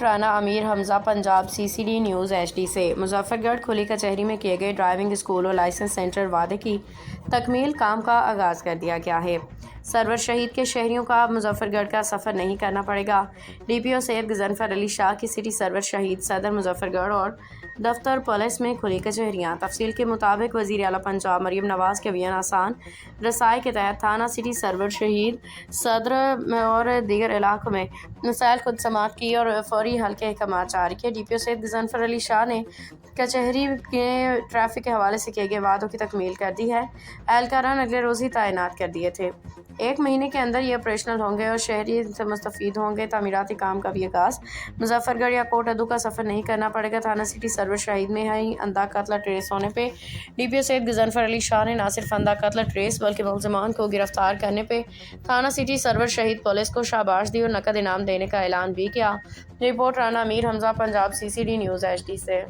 رانا امیر حمزہ Punjab CCD news HD سے۔ مظفر گڑھ کھلی کچہری میں کیے گئے ڈرائیونگ اسکول اور لائسنس سینٹر وعدے کی تکمیل کام کا آغاز کر دیا گیا ہے۔ سرور شہید کے شہریوں کو اب مظفر گڑھ کا سفر نہیں کرنا پڑے گا۔ DPO سید غضنفر علی شاہ کی سٹی سرور شہید صدر مظفر گڑھ اور دفتر پولیس میں کھلی کچہریاں۔ تفصیل کے مطابق وزیر اعلیٰ پنجاب مریم نواز کے بیان آسان رسائی کے تحت تھانہ سٹی سرور شہید صدر اور دیگر علاقوں میں مسائل خود سماعت کی اور فوری حل کے احکامات جاری کیے۔ DPO سید غضنفر علی شاہ نے کچہری کے ٹریفک کے حوالے سے کیے گئے وعدوں کی تکمیل کر دی ہے۔ اہلکاران اگلے روز ہی تعینات کر دیے تھے۔ 1 مہینے کے اندر یہ آپریشنل ہوں گے اور شہری ان سے مستفید ہوں گے۔ تعمیراتی کام کا بھی آغاز۔ مظفر گڑھ یا کوٹ ادو کا سفر نہیں کرنا پڑے گا۔ تھانہ سٹی سرور شہید میں ہی اندھا قتل ٹریس ہونے پہ DPO سید غضنفر علی شاہ نے نہ صرف اندھا قتل ٹریس بلکہ ملزمان کو گرفتار کرنے پہ تھانہ سٹی سرور شہید پولیس کو شاباش دی اور نقد انعام دینے کا اعلان بھی کیا۔ رپورٹ رانا امیر حمزہ پنجاب CCD نیوز HD سے۔